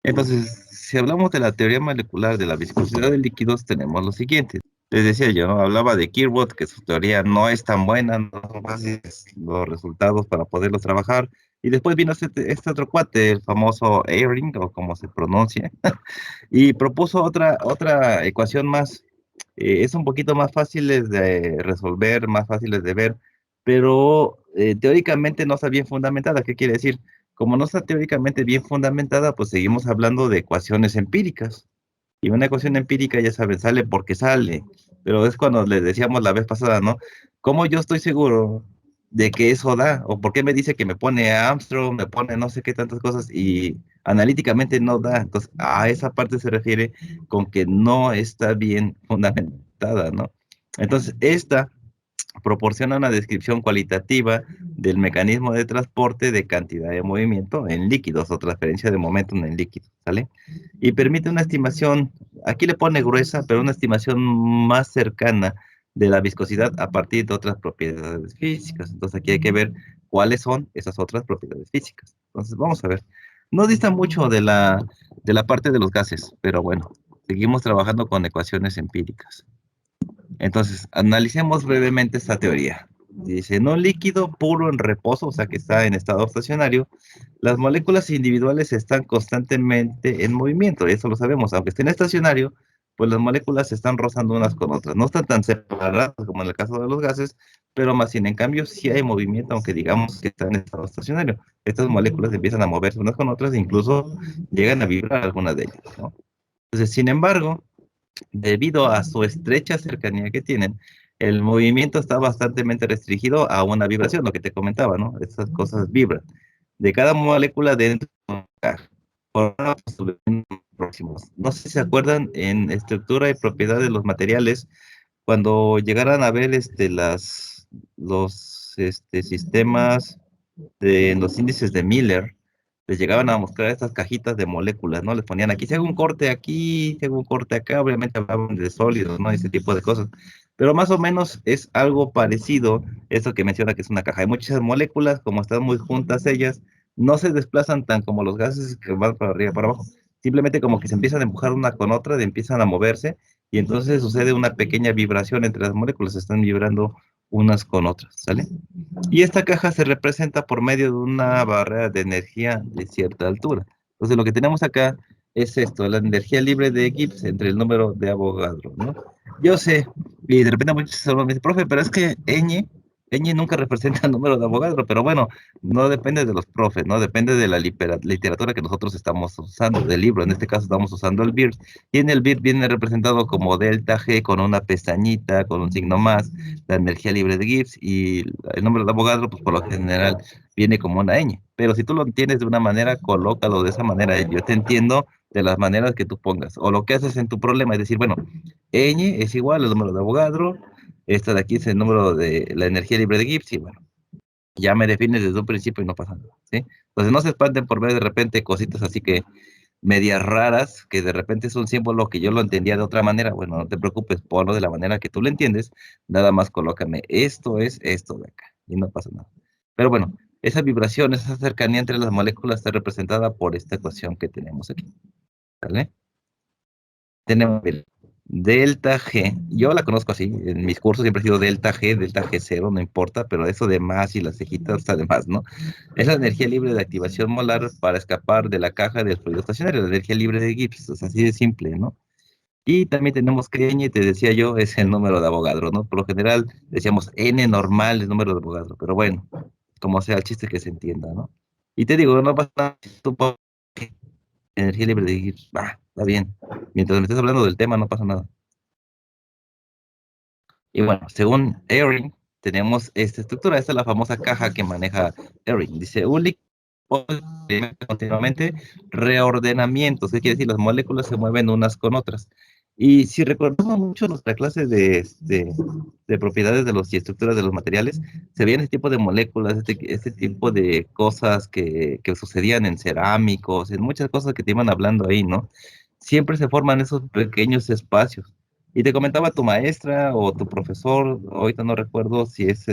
Entonces, si hablamos de la teoría molecular de la viscosidad de líquidos, tenemos lo siguiente. Les decía yo, ¿no? Hablaba de Kirchhoff, que su teoría no es tan buena, no son fáciles los resultados para poderlos trabajar. Y después vino este otro cuate, el famoso Eyring, o como se pronuncia, y propuso otra ecuación más. Es un poquito más fáciles de resolver, más fáciles de ver, pero teóricamente no está bien fundamentada. ¿Qué quiere decir? Como no está teóricamente bien fundamentada, pues seguimos hablando de ecuaciones empíricas. Y una ecuación empírica, ya saben, sale porque sale. Pero es cuando les decíamos la vez pasada, ¿no? ¿Cómo yo estoy seguro de que eso da? ¿O por qué me dice que me pone a Armstrong, me pone no sé qué tantas cosas y analíticamente no da? Entonces, a esa parte se refiere con que no está bien fundamentada, ¿no? Entonces, esta proporciona una descripción cualitativa del mecanismo de transporte de cantidad de movimiento en líquidos o transferencia de momentum en líquidos, ¿sale? Y permite una estimación, aquí le pone gruesa, pero una estimación más cercana de la viscosidad a partir de otras propiedades físicas. Entonces aquí hay que ver cuáles son esas otras propiedades físicas. Entonces vamos a ver. No dista mucho de la parte de los gases, pero bueno, seguimos trabajando con ecuaciones empíricas. Entonces, analicemos brevemente esta teoría. Dice, en un líquido puro en reposo, o sea que está en estado estacionario, las moléculas individuales están constantemente en movimiento, eso lo sabemos, aunque estén estacionario, pues las moléculas se están rozando unas con otras. No están tan separadas como en el caso de los gases, pero más bien en cambio sí hay movimiento, aunque digamos que están en estado estacionario. Estas moléculas empiezan a moverse unas con otras e incluso llegan a vibrar algunas de ellas, ¿no? Entonces, sin embargo, debido a su estrecha cercanía que tienen, el movimiento está bastante restringido a una vibración, lo que te comentaba, ¿no? Estas cosas vibran. De cada molécula dentro de una caja. Por ahora, pues, próximos. No sé si se acuerdan en estructura y propiedad de los materiales, cuando llegaran a ver los sistemas de los índices de Miller, les llegaban a mostrar estas cajitas de moléculas, ¿no? Les ponían aquí, si hago un corte aquí, si hago un corte acá, obviamente hablaban de sólidos, ¿no? Ese tipo de cosas. Pero más o menos es algo parecido, eso que menciona que es una caja. Hay muchas moléculas, como están muy juntas ellas, no se desplazan tan como los gases que van para arriba y para abajo. Simplemente como que se empiezan a empujar una con otra, empiezan a moverse, y entonces sucede una pequeña vibración entre las moléculas, están vibrando unas con otras, ¿sale? Y esta caja se representa por medio de una barrera de energía de cierta altura. Entonces, lo que tenemos acá es esto, la energía libre de Gibbs entre el número de Avogadro, ¿no? Yo sé, y de repente muchos solo me dicen, profe, pero es que ñ nunca representa el número de Avogadro, pero bueno, no depende de los profes, ¿no? Depende de la literatura que nosotros estamos usando, del libro. En este caso estamos usando el BIRS. Y en el BIRS viene representado como delta G con una pestañita, con un signo más, la energía libre de Gibbs, y el número de Avogadro, pues por lo general viene como una ñ. Pero si tú lo entiendes de una manera, colócalo de esa manera. Yo te entiendo de las maneras que tú pongas. O lo que haces en tu problema es decir, bueno, ñ es igual al número de Avogadro, esta de aquí es el número de la energía libre de Gibbs, y bueno, ya me defines desde un principio y no pasa nada, ¿sí? Entonces no se espanten por ver de repente cositas así que medias raras, que de repente es un símbolo que yo lo entendía de otra manera. Bueno, no te preocupes, ponlo de la manera que tú lo entiendes, nada más colócame, esto es esto de acá, y no pasa nada. Pero bueno, esa vibración, esa cercanía entre las moléculas está representada por esta ecuación que tenemos aquí, ¿vale? Tenemos el delta G, yo la conozco así, en mis cursos siempre ha sido delta G cero, no importa, pero eso de más y las cejitas está de más, ¿no? Es la energía libre de activación molar para escapar de la caja del fluido estacionario, la energía libre de Gibbs, es así de simple, ¿no? Y también tenemos que N, te decía yo, es el número de Avogadro, ¿no? Por lo general decíamos N normal, el número de Avogadro, pero bueno, como sea el chiste que se entienda, ¿no? Y te digo, no pasa nada, si tú pones energía libre de Gibbs, va, está bien. Mientras me estés hablando del tema, no pasa nada. Y bueno, según Ehring, tenemos esta estructura. Esta es la famosa caja que maneja Ehring. Dice, un líquido experimenta continuamente reordenamientos. ¿Qué quiere decir? Las moléculas se mueven unas con otras. Y si recordamos mucho nuestra clase de propiedades de los y estructuras de los materiales, se veían este tipo de moléculas, este tipo de cosas que sucedían en cerámicos, en muchas cosas que te iban hablando ahí, ¿no? Siempre se forman esos pequeños espacios. Y te comentaba tu maestra o tu profesor, ahorita no recuerdo si es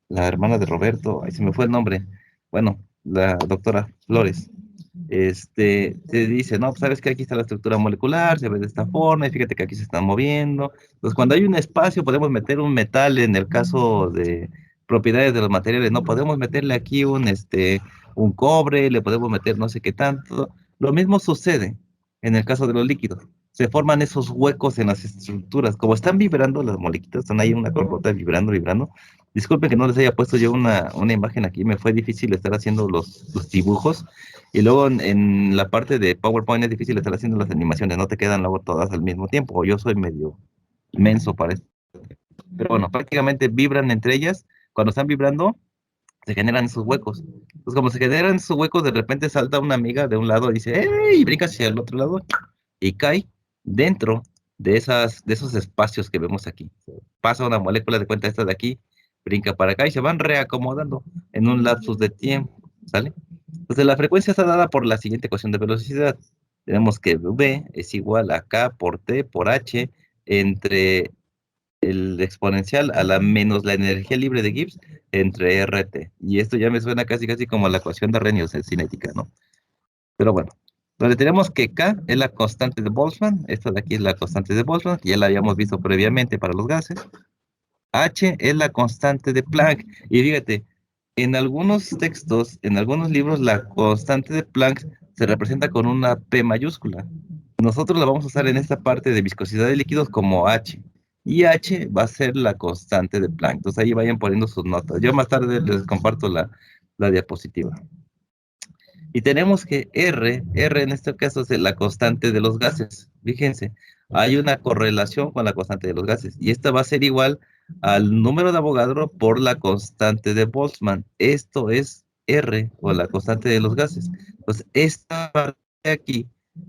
la hermana de Roberto, ahí se me fue el nombre. Bueno, la doctora Flores. te dice, no, pues sabes que aquí está la estructura molecular, se ve de esta forma, y fíjate que aquí se están moviendo. Entonces, cuando hay un espacio, podemos meter un metal en el caso de propiedades de los materiales, no podemos meterle aquí un cobre, le podemos meter no sé qué tanto. Lo mismo sucede en el caso de los líquidos. Se forman esos huecos en las estructuras. Como están vibrando las moléculas, están ahí una con otra vibrando, vibrando. Disculpen que no les haya puesto yo una imagen aquí, me fue difícil estar haciendo los dibujos. Y luego en la parte de PowerPoint es difícil estar haciendo las animaciones, no te quedan luego todas al mismo tiempo. O yo soy medio menso para esto. Pero bueno, prácticamente vibran entre ellas. Cuando están vibrando, se generan esos huecos. Pues como se generan esos huecos, de repente salta una amiga de un lado y dice, ¡ey! Y brinca hacia el otro lado y cae dentro de esos espacios que vemos aquí. Pasa una molécula de cuenta esta de aquí, brinca para acá y se van reacomodando en un lapsus de tiempo, ¿sale? Entonces la frecuencia está dada por la siguiente ecuación de velocidad. Tenemos que V es igual a K por T por H entre el exponencial a la menos la energía libre de Gibbs entre RT. Y esto ya me suena casi casi como la ecuación de Arrhenius en cinética, ¿no? Pero bueno, donde tenemos que K es la constante de Boltzmann, esta de aquí es la constante de Boltzmann, que ya la habíamos visto previamente para los gases. H es la constante de Planck. Y fíjate, en algunos textos, en algunos libros, la constante de Planck se representa con una P mayúscula. Nosotros la vamos a usar en esta parte de viscosidad de líquidos como H. Y H va a ser la constante de Planck. Entonces ahí vayan poniendo sus notas. Yo más tarde les comparto la diapositiva. Y tenemos que R en este caso es la constante de los gases. Fíjense, hay una correlación con la constante de los gases. Y esta va a ser igual al número de Avogadro por la constante de Boltzmann. Esto es R, o la constante de los gases. Entonces, esta parte de aquí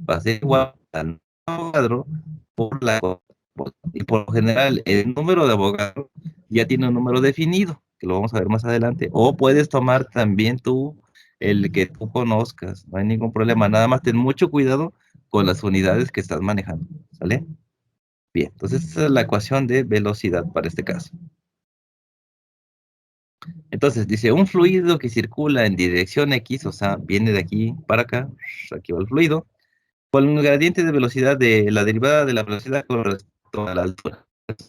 va a ser igual al número de Avogadro por la y por lo general, el número de Avogadro ya tiene un número definido, que lo vamos a ver más adelante. O puedes tomar también tú el que tú conozcas, no hay ningún problema. Nada más ten mucho cuidado con las unidades que estás manejando, ¿sale? Bien, entonces esta es la ecuación de velocidad para este caso. Entonces dice, un fluido que circula en dirección X, o sea, viene de aquí para acá, aquí va el fluido, con un gradiente de velocidad de la derivada de la velocidad con respecto a la altura.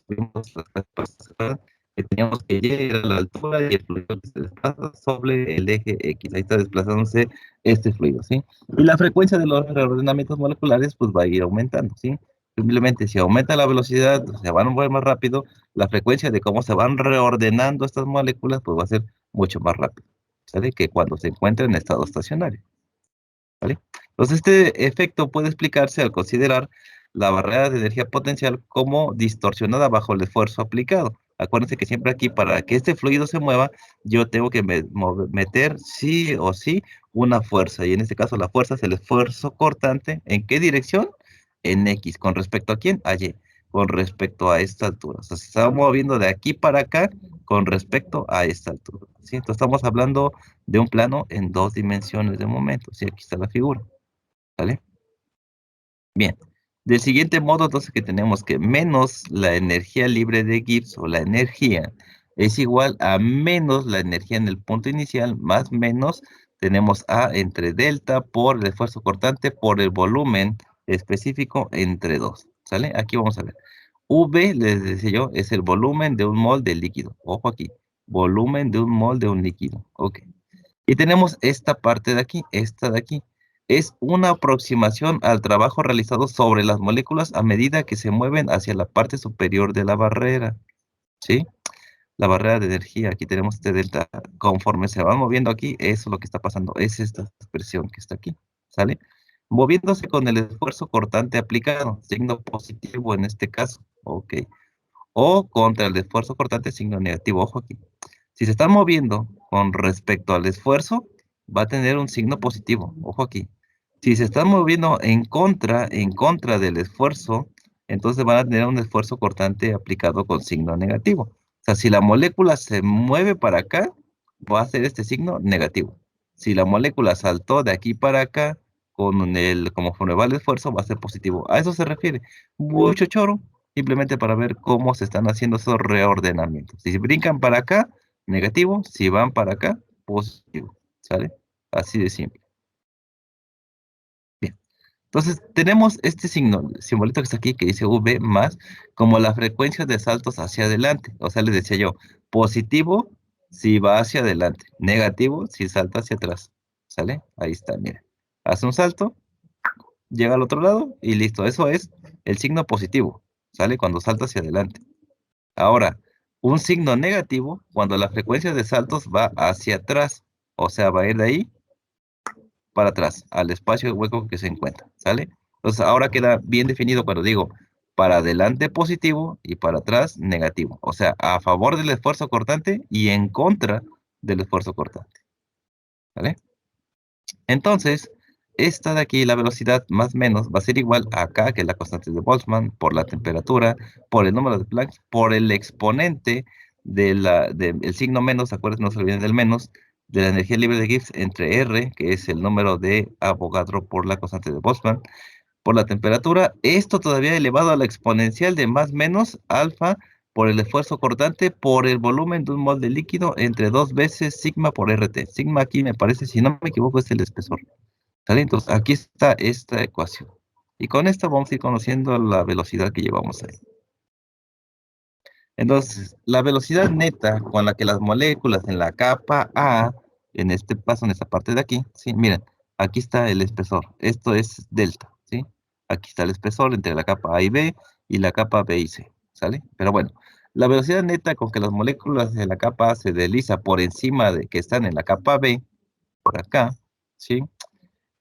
Vimos que teníamos que llegar a la altura y el fluido que se desplaza sobre el eje X. Ahí está desplazándose este fluido, ¿sí? Y la frecuencia de los reordenamientos moleculares pues va a ir aumentando, ¿sí? Simplemente si aumenta la velocidad, se van a mover más rápido, la frecuencia de cómo se van reordenando estas moléculas pues va a ser mucho más rápido, ¿sale? Que cuando se encuentra en estado estacionario. ¿Vale? Entonces, este efecto puede explicarse al considerar la barrera de energía potencial como distorsionada bajo el esfuerzo aplicado. Acuérdense que siempre aquí, para que este fluido se mueva, yo tengo que meter sí o sí una fuerza. Y en este caso, la fuerza es el esfuerzo cortante. ¿En qué dirección? En X. ¿Con respecto a quién? A Y. Con respecto a esta altura. O sea, se está moviendo de aquí para acá con respecto a esta altura. ¿Sí? Entonces, estamos hablando de un plano en dos dimensiones de momento. Sí, aquí está la figura. ¿Vale? Bien. Del siguiente modo, entonces, que tenemos que menos la energía libre de Gibbs o la energía es igual a menos la energía en el punto inicial más menos tenemos A entre delta por el esfuerzo cortante por el volumen específico entre 2. ¿Sale? Aquí vamos a ver. V, les decía yo, es el volumen de un mol de líquido. Ojo aquí. Volumen de un mol de un líquido. Ok. Y tenemos esta parte de aquí, esta de aquí. Es una aproximación al trabajo realizado sobre las moléculas a medida que se mueven hacia la parte superior de la barrera, ¿sí? La barrera de energía, aquí tenemos este delta. Conforme se van moviendo aquí, eso es lo que está pasando, es esta expresión que está aquí, ¿sale? Moviéndose con el esfuerzo cortante aplicado, signo positivo en este caso, ok. O contra el esfuerzo cortante, signo negativo, ojo aquí. Si se está moviendo con respecto al esfuerzo, va a tener un signo positivo. Ojo aquí. Si se está moviendo en contra del esfuerzo, entonces van a tener un esfuerzo cortante aplicado con signo negativo. O sea, si la molécula se mueve para acá, va a ser este signo negativo. Si la molécula saltó de aquí para acá, conforme va el esfuerzo, va a ser positivo. A eso se refiere. Mucho choro, simplemente para ver cómo se están haciendo esos reordenamientos. Si brincan para acá, negativo, si van para acá, positivo, ¿sale? Así de simple. Entonces, tenemos este signo, simbolito que está aquí, que dice V más, como la frecuencia de saltos hacia adelante. O sea, les decía yo, positivo si va hacia adelante, negativo si salta hacia atrás. ¿Sale? Ahí está, mira. Hace un salto, llega al otro lado y listo. Eso es el signo positivo, ¿sale? Cuando salta hacia adelante. Ahora, un signo negativo cuando la frecuencia de saltos va hacia atrás. O sea, va a ir de ahí para atrás, al espacio hueco que se encuentra, ¿sale? Entonces ahora queda bien definido cuando digo para adelante positivo y para atrás negativo. O sea, a favor del esfuerzo cortante y en contra del esfuerzo cortante, ¿vale? Entonces, esta de aquí, la velocidad más menos, va a ser igual a K, que es la constante de Boltzmann, por la temperatura, por el número de Planck, por el exponente del signo menos, acuérdense, no se olviden del menos, de la energía libre de Gibbs entre R, que es el número de Avogadro por la constante de Boltzmann, por la temperatura, esto todavía elevado a la exponencial de más menos alfa por el esfuerzo cortante por el volumen de un mol de líquido entre dos veces sigma por RT. Sigma aquí me parece, si no me equivoco, es el espesor. ¿Sale? Entonces, aquí está esta ecuación. Y con esto vamos a ir conociendo la velocidad que llevamos ahí. Entonces, la velocidad neta con la que las moléculas en la capa A, en este paso, en esta parte de aquí, ¿sí? Miren, aquí está el espesor. Esto es delta, ¿sí? Aquí está el espesor entre la capa A y B y la capa B y C, ¿sale? Pero bueno, la velocidad neta con que las moléculas de la capa A se desliza por encima de que están en la capa B, por acá, ¿sí?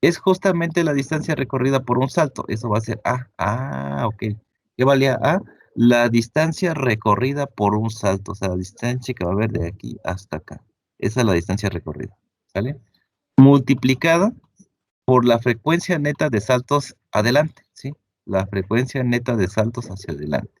Es justamente la distancia recorrida por un salto. Eso va a ser A. Ah, ok. ¿Qué valía A? La distancia recorrida por un salto. O sea, la distancia que va a haber de aquí hasta acá. Esa es la distancia recorrida. ¿Sale? Multiplicada por la frecuencia neta de saltos adelante. ¿Sí? La frecuencia neta de saltos hacia adelante.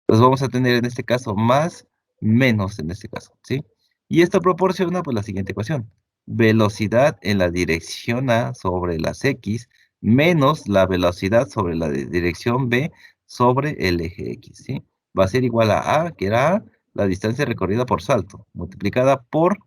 Entonces vamos a tener en este caso más, menos en este caso, ¿sí? Y esto proporciona pues la siguiente ecuación. Velocidad en la dirección A sobre las X menos la velocidad sobre la dirección B sobre el eje X, ¿sí? Va a ser igual a, que era A, la distancia recorrida por salto, multiplicada por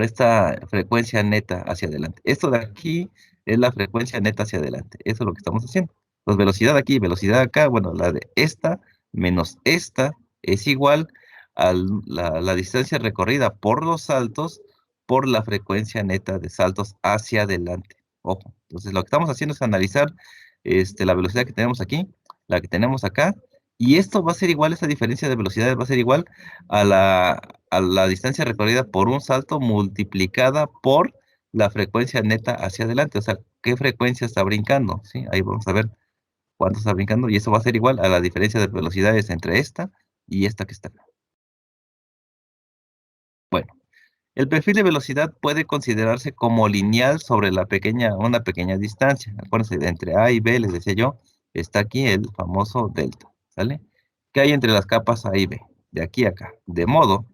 esta frecuencia neta hacia adelante. Esto de aquí es la frecuencia neta hacia adelante. Eso es lo que estamos haciendo. Pues velocidad aquí, velocidad acá, bueno, la de esta menos esta es igual a la distancia recorrida por los saltos por la frecuencia neta de saltos hacia adelante. Ojo, entonces lo que estamos haciendo es analizar la velocidad que tenemos aquí, la que tenemos acá, y esto va a ser igual, esa diferencia de velocidades va a ser igual a la distancia recorrida por un salto multiplicada por la frecuencia neta hacia adelante. O sea, ¿qué frecuencia está brincando? ¿Sí? Ahí vamos a ver cuánto está brincando. Y eso va a ser igual a la diferencia de velocidades entre esta y esta que está acá. Bueno, el perfil de velocidad puede considerarse como lineal sobre una pequeña distancia. Acuérdense, entre A y B, les decía yo, está aquí el famoso delta. ¿Sale? ¿Qué hay entre las capas A y B? De aquí a acá. De modo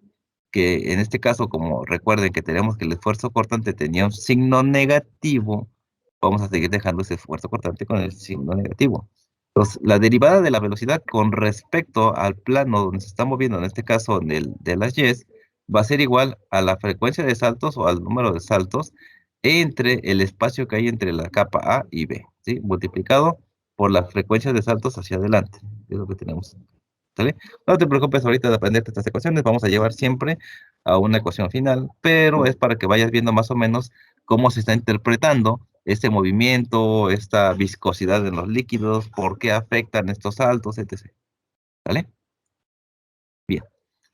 que en este caso, como recuerden que tenemos que el esfuerzo cortante tenía un signo negativo, vamos a seguir dejando ese esfuerzo cortante con el signo negativo. Entonces, la derivada de la velocidad con respecto al plano donde se está moviendo, en este caso de las Y, va a ser igual a la frecuencia de saltos o al número de saltos entre el espacio que hay entre la capa A y B, ¿sí? Multiplicado por la frecuencia de saltos hacia adelante. Es lo que tenemos. ¿Sale? No te preocupes ahorita de aprenderte estas ecuaciones, vamos a llevar siempre a una ecuación final, pero es para que vayas viendo más o menos cómo se está interpretando este movimiento, esta viscosidad de los líquidos, por qué afectan estos saltos, etc. ¿Vale? Bien.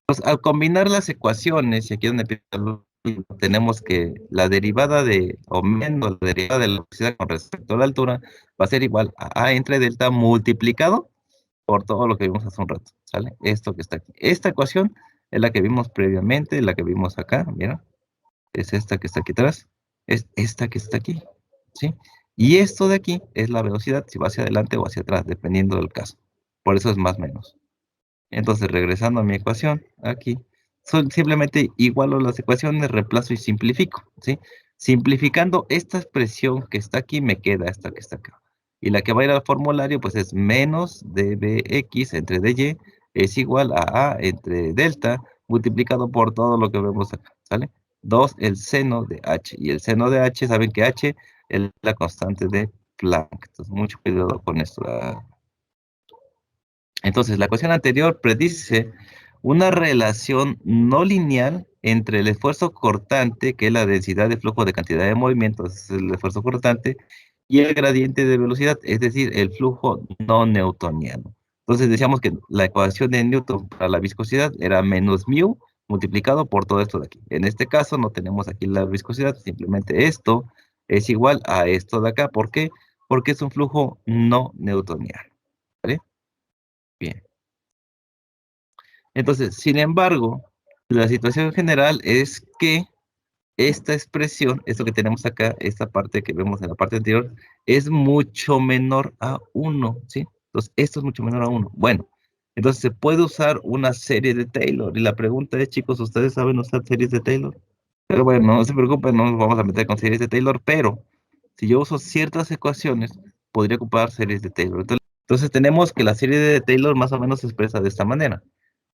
Pues al combinar las ecuaciones, y aquí es donde tenemos que la derivada o menos la derivada de la velocidad con respecto a la altura va a ser igual a entre delta multiplicado por todo lo que vimos hace un rato, ¿sale? Esto que está aquí. Esta ecuación es la que vimos previamente, la que vimos acá, mira, es esta que está aquí atrás, es esta que está aquí, ¿sí? Y esto de aquí es la velocidad, si va hacia adelante o hacia atrás, dependiendo del caso. Por eso es más o menos. Entonces, regresando a mi ecuación, aquí, simplemente igualo las ecuaciones, reemplazo y simplifico, ¿sí? Simplificando esta expresión que está aquí, me queda esta que está acá. Y la que va a ir al formulario, pues es menos dbx entre dy es igual a entre delta multiplicado por todo lo que vemos acá, ¿sale? 2 el seno de h. Y el seno de h, saben que h es la constante de Planck. Entonces, mucho cuidado con esto. Entonces, la ecuación anterior predice una relación no lineal entre el esfuerzo cortante, que es la densidad de flujo de cantidad de movimientos, es el esfuerzo cortante, y el gradiente de velocidad, es decir, el flujo no newtoniano. Entonces decíamos que la ecuación de Newton para la viscosidad era menos mu multiplicado por todo esto de aquí. En este caso no tenemos aquí la viscosidad, simplemente esto es igual a esto de acá. ¿Por qué? Porque es un flujo no newtoniano. ¿Vale? Bien. Entonces, sin embargo, la situación general es que esta expresión, esto que tenemos acá, esta parte que vemos en la parte anterior, es mucho menor a uno, ¿sí? Entonces, esto es mucho menor a uno. Bueno, entonces se puede usar una serie de Taylor. Y la pregunta es, chicos, ¿ustedes saben usar series de Taylor? Pero bueno, no se preocupen, no nos vamos a meter con series de Taylor, pero si yo uso ciertas ecuaciones, podría ocupar series de Taylor. Entonces tenemos que la serie de Taylor más o menos se expresa de esta manera.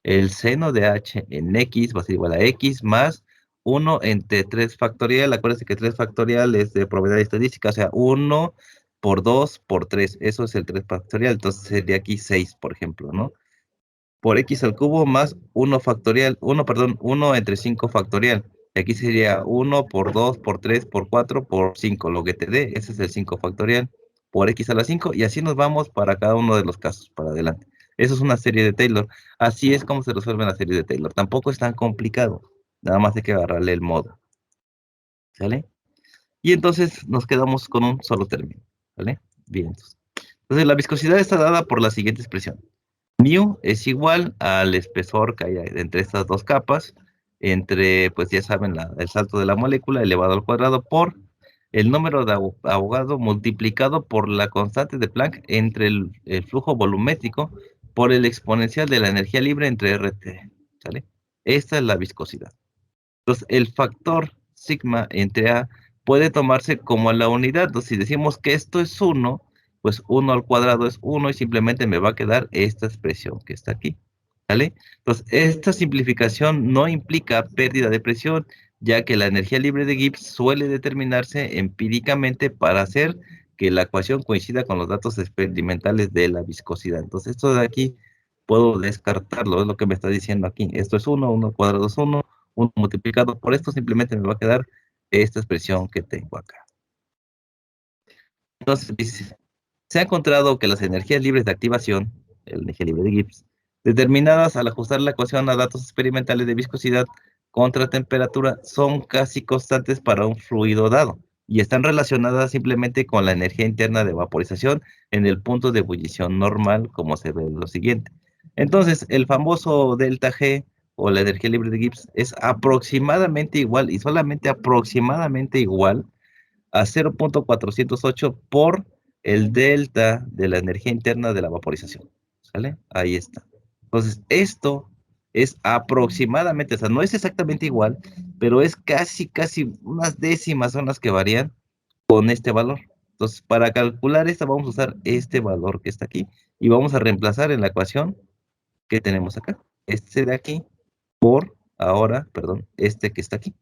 El seno de h en x va a ser igual a x más 1 entre 3 factorial. Acuérdense que 3 factorial es de probabilidad estadística, o sea, 1 por 2 por 3. Eso es el 3 factorial. Entonces sería aquí 6, por ejemplo, ¿no? Por x al cubo más 1 factorial, 1, perdón, 1 entre 5 factorial. Y aquí sería 1 por 2 por 3 por 4 por 5, lo que te dé, ese es el 5 factorial, por x a la 5, y así nos vamos para cada uno de los casos, para adelante. Eso es una serie de Taylor. Así es como se resuelve la serie de Taylor. Tampoco es tan complicado, nada más hay que agarrarle el modo, ¿sale? Y entonces nos quedamos con un solo término, ¿vale? Bien, entonces la viscosidad está dada por la siguiente expresión. Mu es igual al espesor que hay entre estas dos capas, entre, pues ya saben, el salto de la molécula elevado al cuadrado por el número de Avogadro multiplicado por la constante de Planck entre el flujo volumétrico por el exponencial de la energía libre entre RT. ¿Sale? Esta es la viscosidad. Entonces, el factor sigma entre A puede tomarse como la unidad. Entonces, si decimos que esto es 1, pues 1 al cuadrado es 1 y simplemente me va a quedar esta expresión que está aquí. ¿Vale? Entonces, esta simplificación no implica pérdida de presión, ya que la energía libre de Gibbs suele determinarse empíricamente para hacer que la ecuación coincida con los datos experimentales de la viscosidad. Entonces, esto de aquí puedo descartarlo, es lo que me está diciendo aquí. Esto es 1, 1 al cuadrado es 1 multiplicado por esto, simplemente me va a quedar esta expresión que tengo acá. Entonces, dice, se ha encontrado que las energías libres de activación, la energía libre de Gibbs, determinadas al ajustar la ecuación a datos experimentales de viscosidad contra temperatura, son casi constantes para un fluido dado y están relacionadas simplemente con la energía interna de vaporización en el punto de ebullición normal, como se ve en lo siguiente. Entonces, el famoso delta G o la energía libre de Gibbs es aproximadamente igual y solamente aproximadamente igual a 0.408 por el delta de la energía interna de la vaporización. ¿Sale? Ahí está. Entonces, esto es aproximadamente, o sea, no es exactamente igual, pero es casi unas décimas son las que varían con este valor. Entonces, para calcular esta, vamos a usar este valor que está aquí y vamos a reemplazar en la ecuación que tenemos acá. Este de aquí por, ahora, perdón, este que está aquí.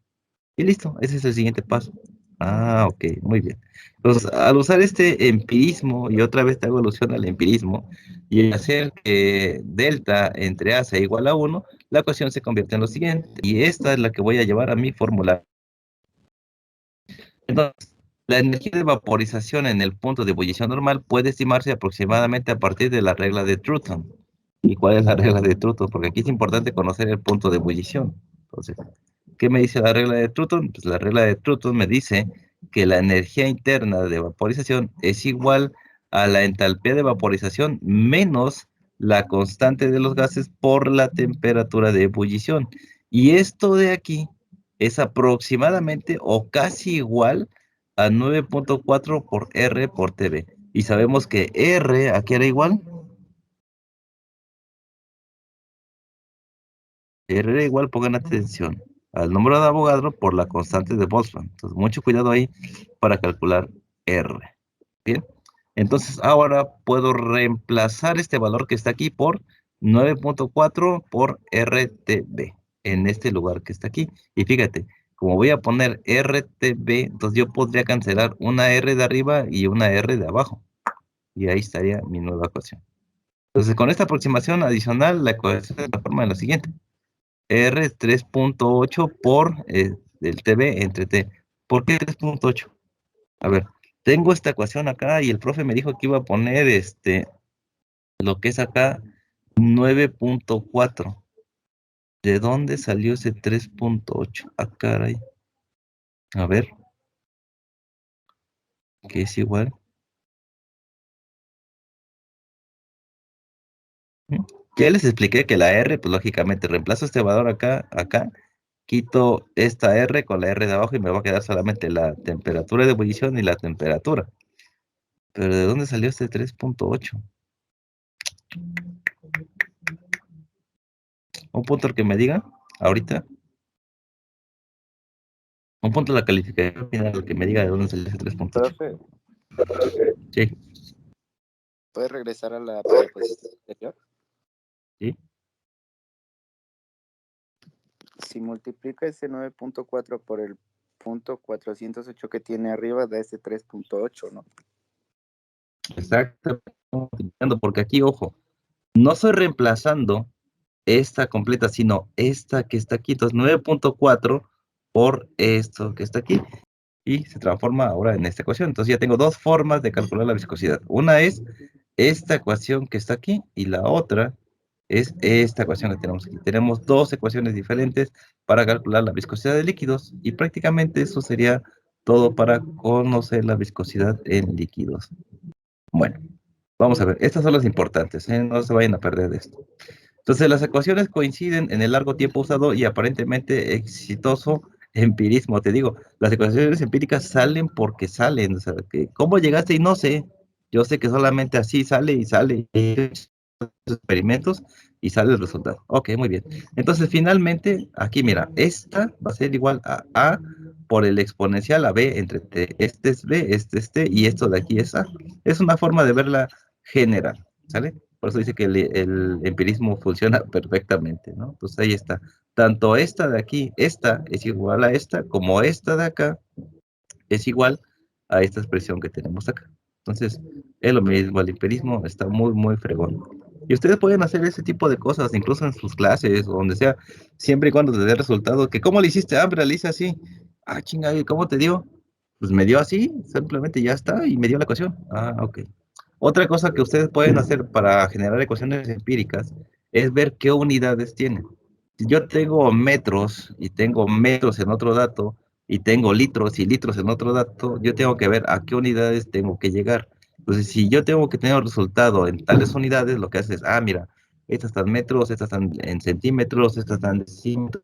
Y listo, ese es el siguiente paso. Ah, ok, muy bien. Entonces, al usar este empirismo, y otra vez te hago alusión al empirismo, y hacer que delta entre A sea igual a 1, la ecuación se convierte en lo siguiente. Y esta es la que voy a llevar a mi fórmula. Entonces, la energía de vaporización en el punto de ebullición normal puede estimarse aproximadamente a partir de la regla de Trutton. ¿Y cuál es la regla de Trutton? Porque aquí es importante conocer el punto de ebullición. Entonces, ¿qué me dice la regla de Trutton? Pues la regla de Trutton me dice que la energía interna de vaporización es igual a la entalpía de vaporización menos la constante de los gases por la temperatura de ebullición. Y esto de aquí es aproximadamente o casi igual a 9.4 por R por TV. Y sabemos que R, ¿a qué era igual? R era igual, pongan atención, al número de Avogadro por la constante de Boltzmann. Entonces, mucho cuidado ahí para calcular R. Bien, entonces ahora puedo reemplazar este valor que está aquí por 9.4 por RTB en este lugar que está aquí. Y fíjate, Como voy a poner RTB, entonces yo podría cancelar una R de arriba y una R de abajo. Y ahí estaría mi nueva ecuación. Entonces, con esta aproximación adicional, la ecuación se transforma en lo siguiente. R 3.8 por el TB entre T. ¿Por qué 3.8? A ver, tengo esta ecuación acá y el profe me dijo que iba a poner lo que es acá 9.4. ¿De dónde salió ese 3.8? Ah, caray. A ver, que es igual. ¿Mm? Ya les expliqué que la R, pues lógicamente reemplazo este valor acá, quito esta R con la R de abajo y me va a quedar solamente la temperatura de ebullición y la temperatura. Pero ¿de dónde salió este 3.8? Un punto al que me diga, ahorita, un punto a la calificación final al que me diga de dónde salió ese 3.8. Profe, Sí, ¿puedes regresar a la diapositiva anterior? sí, Si multiplica ese 9.4 por el punto 408 que tiene arriba, da ese 3.8, ¿no? exacto. Porque aquí, ojo, no estoy reemplazando esta completa, sino esta que está aquí. Entonces, 9.4 por esto que está aquí. Y se transforma ahora en esta ecuación. Entonces, ya tengo dos formas de calcular la viscosidad. Una es esta ecuación que está aquí y la otra es esta ecuación que tenemos aquí. Tenemos dos ecuaciones diferentes para calcular la viscosidad de líquidos y prácticamente eso sería todo para conocer la viscosidad en líquidos. Bueno, vamos a ver, estas son las importantes, ¿eh? No se vayan a perder de esto. Entonces, las ecuaciones coinciden en el largo tiempo usado y aparentemente exitoso empirismo. Te digo, las ecuaciones empíricas salen porque salen. O sea, que ¿cómo llegaste? Y no sé. Yo sé que solamente así sale y sale. Experimentos y sale el resultado. Ok, muy bien. Entonces, finalmente, aquí mira, esta va a ser igual a por el exponencial a B entre T. Este es B, este es T y esto de aquí es A. Es una forma de verla general, ¿sale? Por eso dice que el empirismo funciona perfectamente, ¿no? Entonces ahí está. Tanto esta de aquí, esta es igual a esta, como esta de acá es igual a esta expresión que tenemos acá. Entonces, es lo mismo, el empirismo está muy, muy fregón. Y ustedes pueden hacer ese tipo de cosas, incluso en sus clases o donde sea, siempre y cuando te dé resultado. Que ¿cómo le hiciste? Ah, pero le hice así. Ah, chinga, ¿y cómo te dio? Pues me dio así, simplemente ya está, y me dio la ecuación. Ah, ok. Otra cosa que ustedes pueden hacer para generar ecuaciones empíricas es ver qué unidades tienen. Si yo tengo metros y tengo metros en otro dato y tengo litros y litros en otro dato, yo tengo que ver a qué unidades tengo que llegar. Entonces, si yo tengo que tener un resultado en tales unidades, lo que haces es, ah, mira, estas están en metros, estas están en centímetros, estas están en decímetros.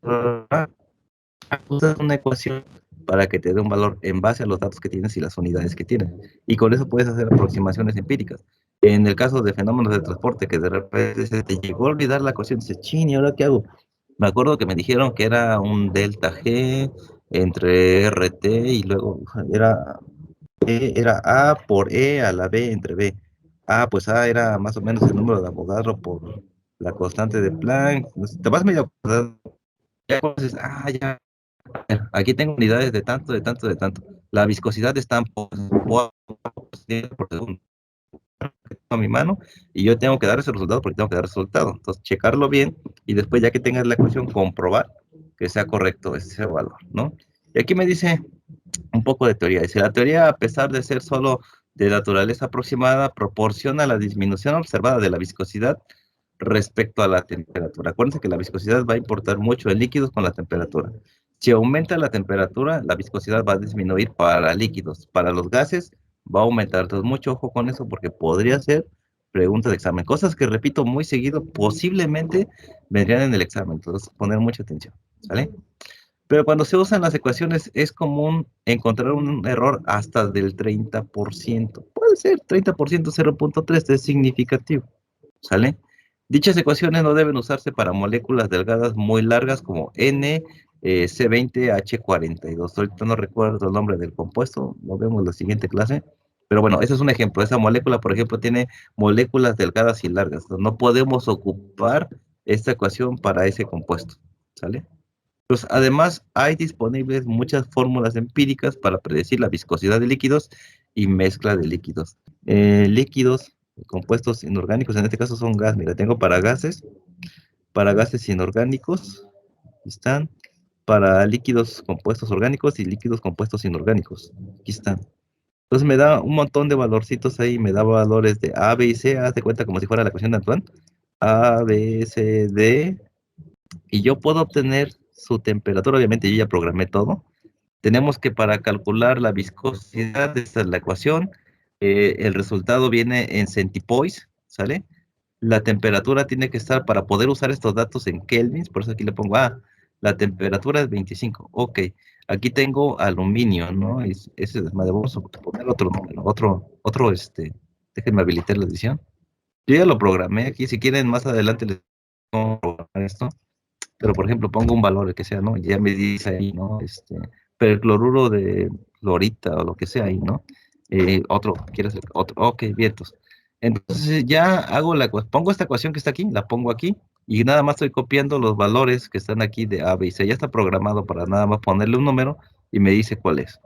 Usas una ecuación para que te dé un valor en base a los datos que tienes y las unidades que tienes. Y con eso puedes hacer aproximaciones empíricas. En el caso de fenómenos de transporte, que de repente se te llegó a olvidar la ecuación, dices, ching, ¿y ahora qué hago? Me acuerdo que me dijeron que era un delta G entre RT y luego era A por E a la B entre B. Ah, pues A era más o menos el número de Avogadro por la constante de Planck. Te vas medio acordando, ya conoces, ya, aquí tengo unidades de tanto, de tanto, de tanto. La viscosidad está por segundo a mi mano y yo tengo que dar ese resultado porque tengo que dar resultado. Entonces, checarlo bien y después, ya que tengas la ecuación, comprobar que sea correcto ese valor, ¿no? Y aquí me dice un poco de teoría. Dice, la teoría, a pesar de ser solo de naturaleza aproximada, proporciona la disminución observada de la viscosidad respecto a la temperatura. Acuérdense que la viscosidad va a importar mucho en líquidos con la temperatura. Si aumenta la temperatura, la viscosidad va a disminuir para líquidos. Para los gases va a aumentar. Entonces, mucho ojo con eso porque podría ser pregunta de examen. Cosas que repito muy seguido, posiblemente vendrían en el examen. Entonces, poner mucha atención. ¿Sale? Pero cuando se usan las ecuaciones es común encontrar un error hasta del 30%. Puede ser 30%, 0.3, es significativo. ¿Sale? Dichas ecuaciones no deben usarse para moléculas delgadas muy largas como C20H42. Ahorita no recuerdo el nombre del compuesto, lo vemos en la siguiente clase. Pero bueno, ese es un ejemplo. Esa molécula, por ejemplo, tiene moléculas delgadas y largas. No podemos ocupar esta ecuación para ese compuesto. ¿Sale? Pues además hay disponibles muchas fórmulas empíricas para predecir la viscosidad de líquidos y mezcla de líquidos. Líquidos, compuestos inorgánicos, en este caso son gas. Mira, tengo para gases inorgánicos, están, para líquidos compuestos orgánicos y líquidos compuestos inorgánicos. Aquí están. Entonces me da un montón de valorcitos ahí, me da valores de A, B y C, haz de cuenta como si fuera la ecuación de Antoine. A, B, C, D, y yo puedo obtener su temperatura, obviamente yo ya programé todo. Tenemos que para calcular la viscosidad, esta es la ecuación, el resultado viene en centipoise, ¿sale? La temperatura tiene que estar, para poder usar estos datos en kelvins, por eso aquí le pongo, la temperatura es 25, ok. Aquí tengo aluminio, ¿no? Ese desmadre, vamos a poner otro número, déjenme habilitar la edición. Yo ya lo programé aquí, si quieren más adelante les pongo esto, pero por ejemplo pongo un valor que sea, ¿no? Ya me dice ahí, ¿no? Percloruro de clorita o lo que sea ahí, ¿no? ¿Quieres otro? Ok, vientos. Entonces ya pongo esta ecuación que está aquí, la pongo aquí, y nada más estoy copiando los valores que están aquí de A, B y C. Ya está programado para nada más ponerle un número y me dice cuál es.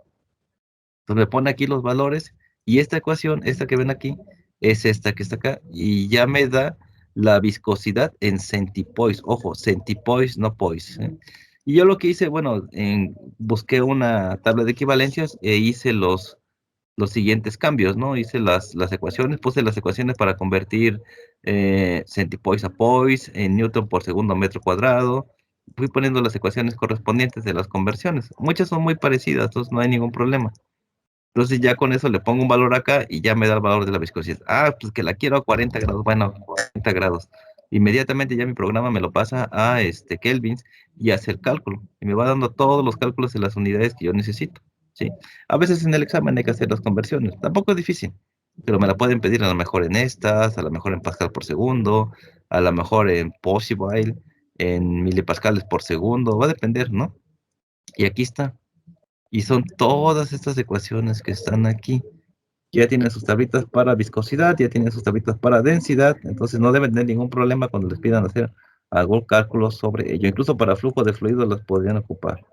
Entonces me pone aquí los valores, y esta ecuación, esta que ven aquí, es esta que está acá, y ya me da la viscosidad en centipoise. Ojo, centipoise, no poise, ¿eh? Y yo lo que hice, bueno, busqué una tabla de equivalencias e hice los siguientes cambios, ¿no? Hice las ecuaciones, puse las ecuaciones para convertir centipoise a poise, en newton por segundo a metro cuadrado. Fui poniendo las ecuaciones correspondientes de las conversiones. Muchas son muy parecidas, entonces no hay ningún problema. Entonces ya con eso le pongo un valor acá y ya me da el valor de la viscosidad. Pues que la quiero a 40 grados. Bueno, 40 grados. Inmediatamente ya mi programa me lo pasa a kelvins y hace el cálculo. Y me va dando todos los cálculos de las unidades que yo necesito. ¿Sí? A veces en el examen hay que hacer las conversiones. Tampoco es difícil, pero me la pueden pedir a lo mejor en estas, a lo mejor en pascal por segundo, a lo mejor en Possible, en milipascales por segundo. Va a depender, ¿no? Y aquí está. Y son todas estas ecuaciones que están aquí. Ya tienen sus tablitas para viscosidad, ya tienen sus tablitas para densidad, entonces no deben tener ningún problema cuando les pidan hacer algún cálculo sobre ello. Incluso para flujo de fluido los podrían ocupar,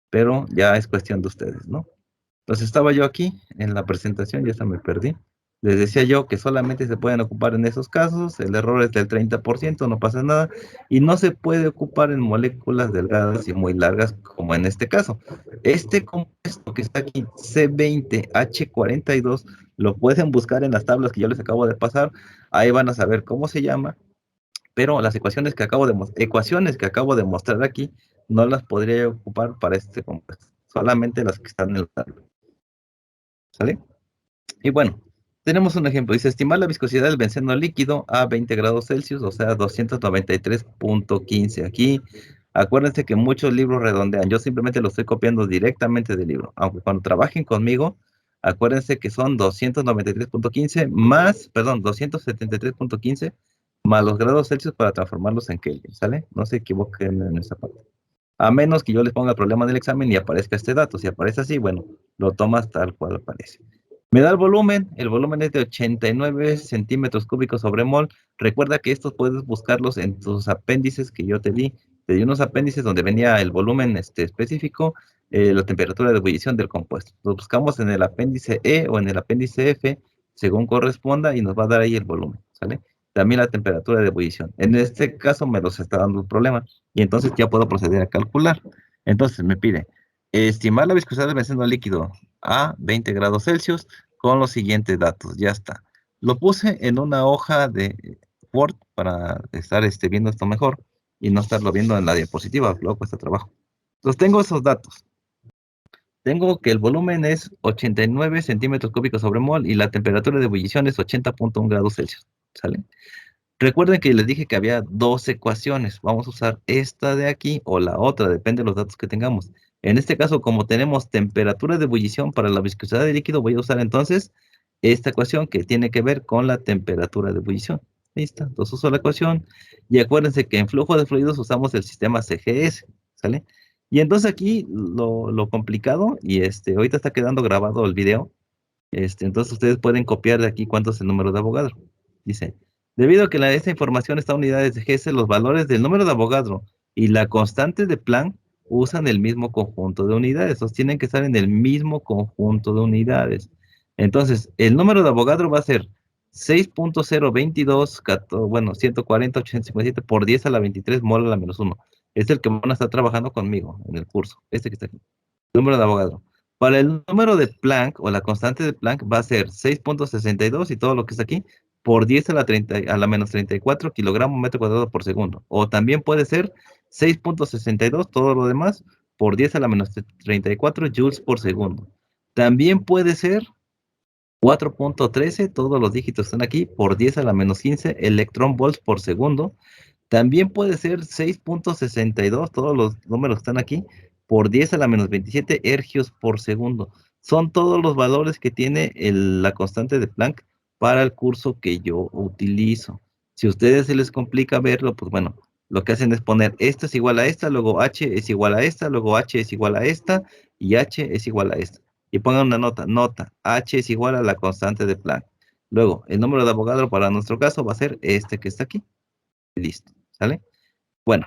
pero ya es cuestión de ustedes, ¿no? Entonces estaba yo aquí en la presentación, ya hasta me perdí. Les decía yo que solamente se pueden ocupar en esos casos, el error es del 30%, no pasa nada, y no se puede ocupar en moléculas delgadas y muy largas como en este caso. Este compuesto que está aquí, C20H42, lo pueden buscar en las tablas que yo les acabo de pasar, ahí van a saber cómo se llama, pero las ecuaciones que acabo de mostrar aquí, no las podría ocupar para este compuesto, solamente las que están en la tabla. ¿Sale? Y bueno, tenemos un ejemplo. Dice, estimar la viscosidad del benceno líquido a 20 grados Celsius, o sea, 293.15. Aquí, acuérdense que muchos libros redondean. Yo simplemente lo estoy copiando directamente del libro. Aunque cuando trabajen conmigo, acuérdense que son 293.15 más, perdón, 273.15 más los grados Celsius para transformarlos en Kelvin, ¿sale? No se equivoquen en esa parte. A menos que yo les ponga el problema del examen y aparezca este dato. Si aparece así, bueno, lo tomas tal cual aparece. Me da el volumen es de 89 centímetros cúbicos sobre mol. Recuerda que estos puedes buscarlos en tus apéndices que yo te di. Te di unos apéndices donde venía el volumen específico, la temperatura de ebullición del compuesto. Los buscamos en el apéndice E o en el apéndice F, según corresponda, y nos va a dar ahí el volumen, ¿sale? También la temperatura de ebullición. En este caso me los está dando el problema, y entonces ya puedo proceder a calcular. Entonces me pide estimar la viscosidad del benceno líquido a 20 grados Celsius con los siguientes datos. Ya está. Lo puse en una hoja de Word para estar viendo esto mejor y no estarlo viendo en la diapositiva, luego cuesta trabajo. Entonces tengo esos datos. Tengo que el volumen es 89 centímetros cúbicos sobre mol y la temperatura de ebullición es 80.1 grados Celsius. ¿Sale? Recuerden que les dije que había dos ecuaciones. Vamos a usar esta de aquí o la otra, depende de los datos que tengamos. En este caso, como tenemos temperatura de ebullición para la viscosidad del líquido, voy a usar entonces esta ecuación que tiene que ver con la temperatura de ebullición. Ahí está. Entonces uso la ecuación y acuérdense que en flujo de fluidos usamos el sistema CGS, ¿sale? Y entonces aquí lo complicado, y ahorita está quedando grabado el video, entonces ustedes pueden copiar de aquí cuánto es el número de Avogadro. Dice, debido a que esta información está en unidades de Hess, los valores del número de Avogadro y la constante de Planck usan el mismo conjunto de unidades, tienen que estar en el mismo conjunto de unidades. Entonces, el número de Avogadro va a ser 6.022, bueno, 140, 857 por 10 a la 23 mol a la menos 1. Es el que van a estar trabajando conmigo en el curso, este que está aquí. Número de Avogadro. Para el número de Planck o la constante de Planck va a ser 6.62 y todo lo que está aquí por 10 a la, 30, a la menos 34 kilogramos metro cuadrado por segundo. O también puede ser 6.62, todo lo demás, por 10 a la menos 34 joules por segundo. También puede ser 4.13, todos los dígitos están aquí, por 10 a la menos 15 electron volts por segundo. También puede ser 6.62, todos los números están aquí, por 10 a la menos 27 ergios por segundo. Son todos los valores que tiene la constante de Planck para el curso que yo utilizo. Si a ustedes se les complica verlo, pues bueno, lo que hacen es poner esto es igual a esta, luego h es igual a esta, luego h es igual a esta y h es igual a esta. Y pongan una nota, h es igual a la constante de Planck. Luego, el número de Avogadro para nuestro caso va a ser este que está aquí. Listo, ¿sale? Bueno,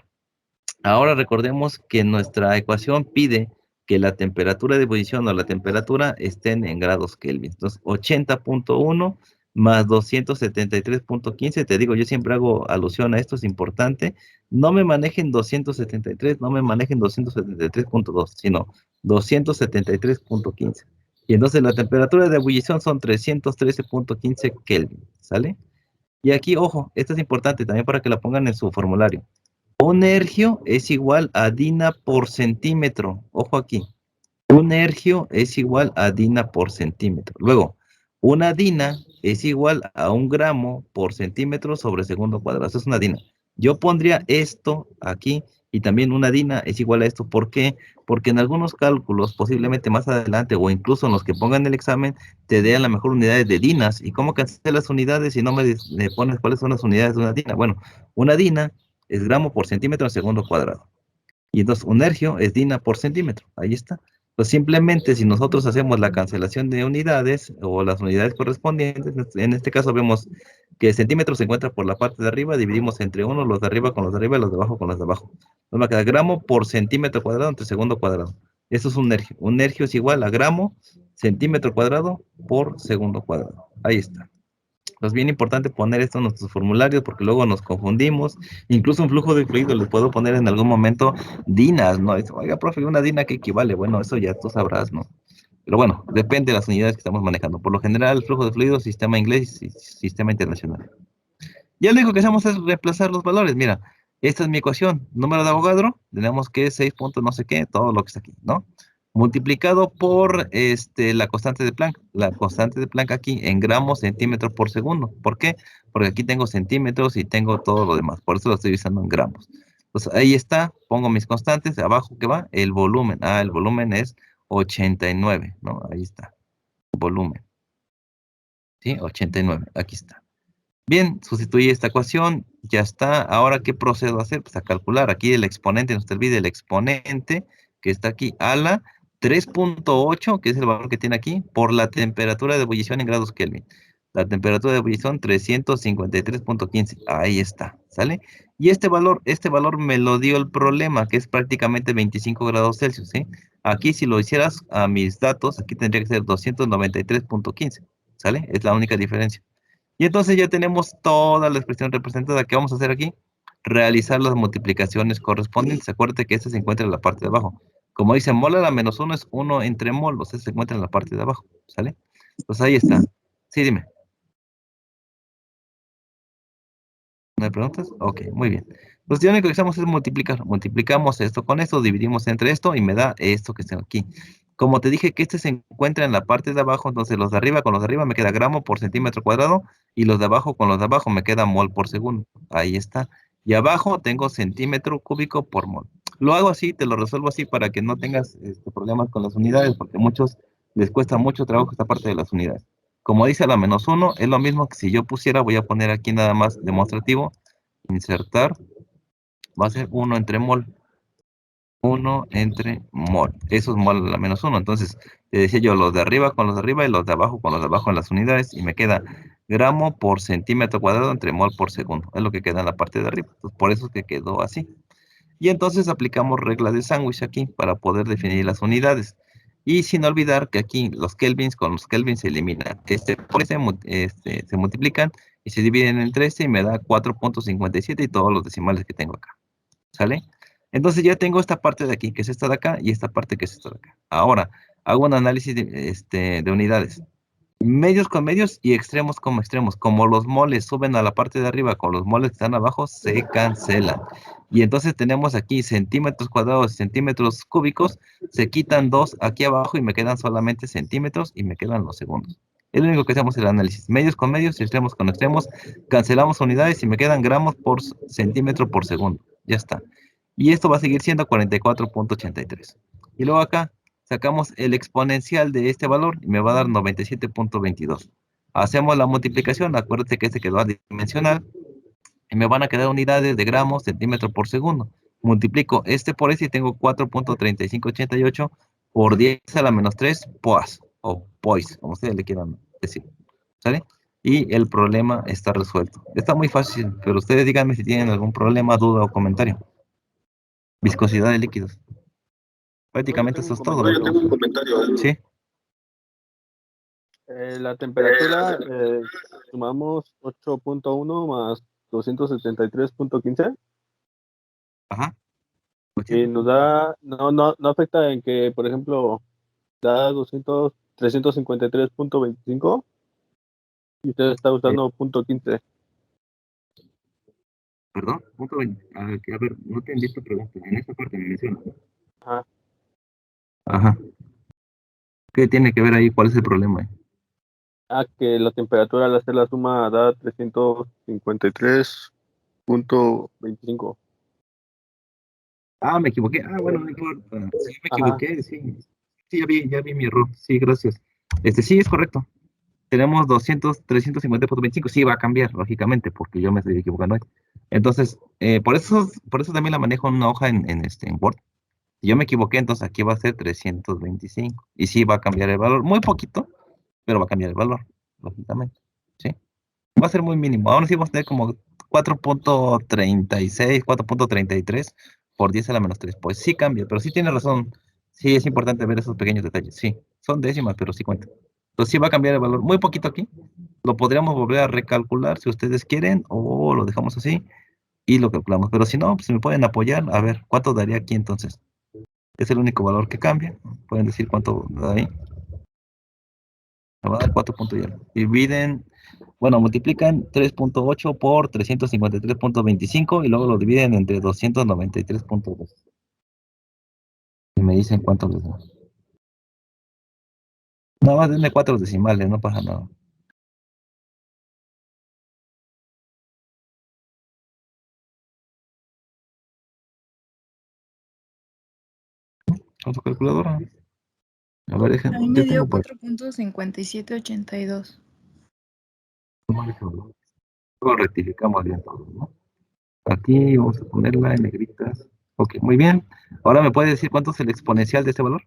ahora recordemos que nuestra ecuación pide que la temperatura de ebullición o la temperatura estén en grados Kelvin. Entonces, 80.1 más 273.15. Te digo, yo siempre hago alusión a esto, es importante. No me manejen 273, no me manejen 273.2, sino 273.15. Y entonces la temperatura de ebullición son 313.15 Kelvin, ¿sale? Y aquí, ojo, esto es importante también para que la pongan en su formulario. Un ergio es igual a Dina por centímetro. Ojo aquí. Un ergio es igual a Dina por centímetro. Luego, una Dina es igual a 1 gramo por centímetro sobre segundo cuadrado. Eso es una Dina. Yo pondría esto aquí y también una Dina es igual a esto. ¿Por qué? Porque en algunos cálculos, posiblemente más adelante o incluso en los que pongan el examen, te den la mejor unidades de Dinas. ¿Y cómo cancelas las unidades si no me pones cuáles son las unidades de una Dina? Bueno, una Dina es gramo por centímetro en segundo cuadrado. Y entonces un ergio es Dina por centímetro. Ahí está. Pues simplemente si nosotros hacemos la cancelación de unidades o las unidades correspondientes, en este caso vemos que el centímetro se encuentra por la parte de arriba, dividimos entre uno, los de arriba con los de arriba y los de abajo con los de abajo. Nos va a quedar gramo por centímetro cuadrado entre segundo cuadrado. Eso es un ergio. Un ergio es igual a gramo centímetro cuadrado por segundo cuadrado. Ahí está. Es bien importante poner esto en nuestros formularios porque luego nos confundimos. Incluso un flujo de fluido les puedo poner en algún momento dinas, ¿no? Oiga, profe, una dina que equivale. Bueno, eso ya tú sabrás, ¿no? Pero bueno, depende de las unidades que estamos manejando. Por lo general, flujo de fluido, sistema inglés y sistema internacional. Ya lo único que hacemos es reemplazar los valores. Mira, esta es mi ecuación. Número de Avogadro, tenemos que 6 puntos no sé qué, todo lo que está aquí, ¿no? Multiplicado por la constante de Planck. La constante de Planck aquí en gramos centímetros por segundo. ¿Por qué? Porque aquí tengo centímetros y tengo todo lo demás. Por eso lo estoy usando en gramos. Entonces ahí está, pongo mis constantes. Abajo, ¿qué va? El volumen. Ah, el volumen es 89, ¿no? Ahí está. Volumen. ¿Sí? 89. Aquí está. Bien, sustituí esta ecuación, ya está. Ahora, ¿qué procedo a hacer? Pues a calcular aquí el exponente, no se te olvide el exponente que está aquí, a la 3.8, que es el valor que tiene aquí, por la temperatura de ebullición en grados Kelvin. La temperatura de ebullición 353.15, ahí está, ¿sale? Y este valor me lo dio el problema, que es prácticamente 25 grados Celsius, ¿sí? Aquí si lo hicieras a mis datos, aquí tendría que ser 293.15, ¿sale? Es la única diferencia. Y entonces ya tenemos toda la expresión representada. ¿Qué vamos a hacer aquí? Realizar las multiplicaciones correspondientes. Acuérdate que este se encuentra en la parte de abajo. Como dice, mol a la menos 1 es 1 entre mol, o sea, se encuentra en la parte de abajo, ¿sale? Pues ahí está. Sí, dime. ¿No hay preguntas? Ok, muy bien. Pues lo único que hacemos es multiplicar. Multiplicamos esto con esto, dividimos entre esto y me da esto que está aquí. Como te dije que este se encuentra en la parte de abajo, entonces los de arriba con los de arriba me queda gramo por centímetro cuadrado y los de abajo con los de abajo me queda mol por segundo. Ahí está. Y abajo tengo centímetro cúbico por mol. Lo hago así, te lo resuelvo así para que no tengas problemas con las unidades, porque a muchos les cuesta mucho trabajo esta parte de las unidades. Como dice la menos uno, es lo mismo que si yo pusiera, voy a poner aquí nada más demostrativo, insertar, va a ser 1 entre mol. 1 entre mol. Eso es mol a la menos 1. Entonces, te decía yo, los de arriba con los de arriba y los de abajo con los de abajo en las unidades. Y me queda gramo por centímetro cuadrado entre mol por segundo. Es lo que queda en la parte de arriba. Entonces, por eso es que quedó así. Y entonces aplicamos regla de sándwich aquí para poder definir las unidades. Y sin olvidar que aquí los kelvins con los kelvins se eliminan. Por este, se multiplican y se dividen entre este y me da 4.57 y todos los decimales que tengo acá. ¿Sale? Entonces ya tengo esta parte de aquí, que es esta de acá, y esta parte que es esta de acá. Ahora, hago un análisis de unidades. Medios con medios y extremos con extremos. Como los moles suben a la parte de arriba con los moles que están abajo, se cancelan. Y entonces tenemos aquí centímetros cuadrados y centímetros cúbicos. Se quitan dos aquí abajo y me quedan solamente centímetros y me quedan los segundos. Es lo único que hacemos el análisis. Medios con medios y extremos con extremos. Cancelamos unidades y me quedan gramos por centímetro por segundo. Ya está. Y esto va a seguir siendo 44.83. Y luego acá sacamos el exponencial de este valor y me va a dar 97.22. Hacemos la multiplicación, acuérdate que este quedó adimensional, y me van a quedar unidades de gramos, centímetro por segundo. Multiplico este por este y tengo 4.3588 por 10 a la menos 3 poas, o pois, como ustedes le quieran decir. ¿Sale? Y el problema está resuelto. Está muy fácil, pero ustedes díganme si tienen algún problema, duda o comentario. Viscosidad de líquidos. No, yo Prácticamente tengo eso un es todo, comentario. ¿no? Yo tengo un comentario. Sí. La temperatura, sumamos 8.1 más 273.15 Ajá. y nos da, no afecta en que, por ejemplo, da 353.25 y usted está Eh, usando punto 15. Perdón, a ver, no te entendí tu pregunta. En esa parte me mencionas, ¿no? Ajá. Ajá. ¿Qué tiene que ver ahí? ¿Cuál es el problema ahí? Que la temperatura al hacer la suma da 353.25. Ah, me equivoqué. Ah, bueno, no importa. Sí, me Ajá. equivoqué, sí. Sí, ya vi mi error. Sí, gracias. Sí, es correcto. Tenemos 350.25. Sí, va a cambiar, lógicamente, porque yo me estoy equivocando ahí. Entonces, por eso también la manejo en una hoja en Word. Si yo me equivoqué, entonces aquí va a ser 325. Y sí, va a cambiar el valor. Muy poquito, pero va a cambiar el valor, lógicamente. ¿Sí? Va a ser muy mínimo. Aún así vamos a tener como 4.36, 4.33 por 10 a la menos 3. Pues sí cambia, pero sí tiene razón. Sí es importante ver esos pequeños detalles. Sí, son décimas, pero sí cuentan. Entonces sí va a cambiar el valor. Muy poquito aquí. Lo podríamos volver a recalcular si ustedes quieren o lo dejamos así y lo calculamos. Pero si no, pues me pueden apoyar. A ver, ¿cuánto daría aquí entonces? Es el único valor que cambia. Pueden decir cuánto da ahí. Me va a dar 4 puntos ya. Dividen, bueno, multiplican 3.8 por 353.25 y luego lo dividen entre 293.2. Y me dicen cuánto les da. Nada más denle 4 decimales, no pasa nada. Con su calculadora. A ver, A mí yo me dio tengo por 4.5782. luego rectificamos bien todo, ¿no? Aquí vamos a ponerla en negritas. Ok, muy bien. Ahora me puede decir cuánto es el exponencial de este valor.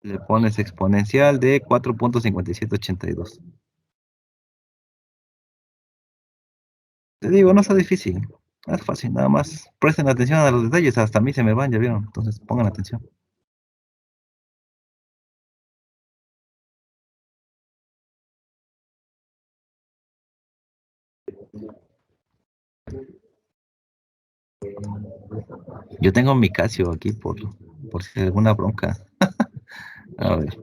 Le pones exponencial de 4.5782. Te digo, no está difícil. Es fácil, nada más. Presten atención a los detalles, hasta a mí se me van, ya vieron. Entonces pongan atención. Yo tengo mi Casio aquí por si hay alguna bronca. A ver,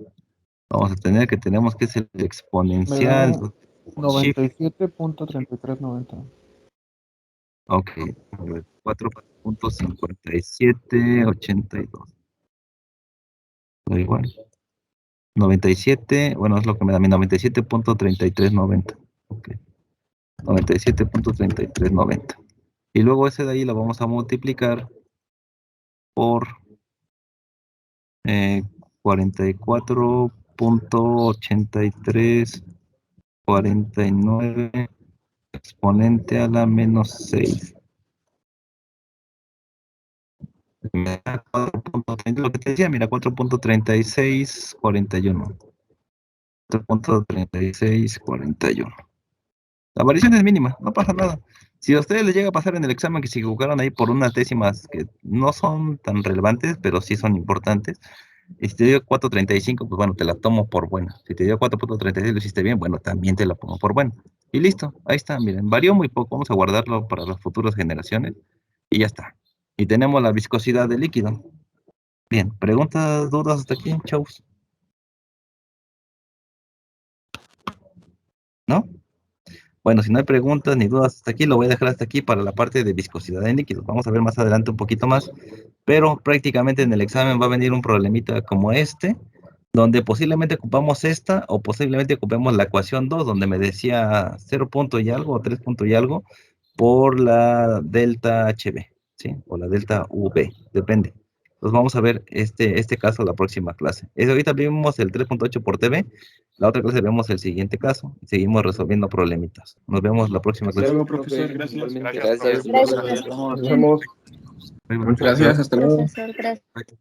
vamos a tener que tenemos que ser el Me da exponencial. Shift. 97.3390. Ok, a ver, 4.5782. Da igual. 97, bueno, es lo que me da mi 97.3390. Ok, 97.3390. Y luego ese de ahí lo vamos a multiplicar por 44.8349 exponente a la menos 6. Me da 4.30, lo que te decía, mira, 4.3641. 4.3641. La variación es mínima, no pasa nada. Si a ustedes les llega a pasar en el examen que se equivocaron ahí por unas décimas que no son tan relevantes, pero sí son importantes, y si te dio 4.35, pues bueno, te la tomo por buena. Si te dio 4.36 y lo hiciste bien, bueno, también te la pongo por buena. Y listo, ahí está, miren, varió muy poco, vamos a guardarlo para las futuras generaciones y ya está. Y tenemos la viscosidad del líquido. Bien, preguntas, dudas hasta aquí, chavos. ¿No? Bueno, si no hay preguntas ni dudas hasta aquí, lo voy a dejar hasta aquí para la parte de viscosidad en líquidos. Vamos a ver más adelante un poquito más, pero prácticamente en el examen va a venir un problemita como este, donde posiblemente ocupamos esta o posiblemente ocupemos la ecuación 2, donde me decía 0 punto y algo o 3 punto y algo por la delta HB, ¿sí? O la delta UV, depende. Entonces vamos a ver este caso la próxima clase. Ahorita vimos el 3.8 por TV, la otra clase vemos el siguiente caso y seguimos resolviendo problemitas. Nos vemos la próxima Hasta clase. luego, profesor. Gracias. Gracias. Gracias. Nos vemos. Bye, bye. Muchas gracias. Hasta luego. Profesor, gracias. Bye.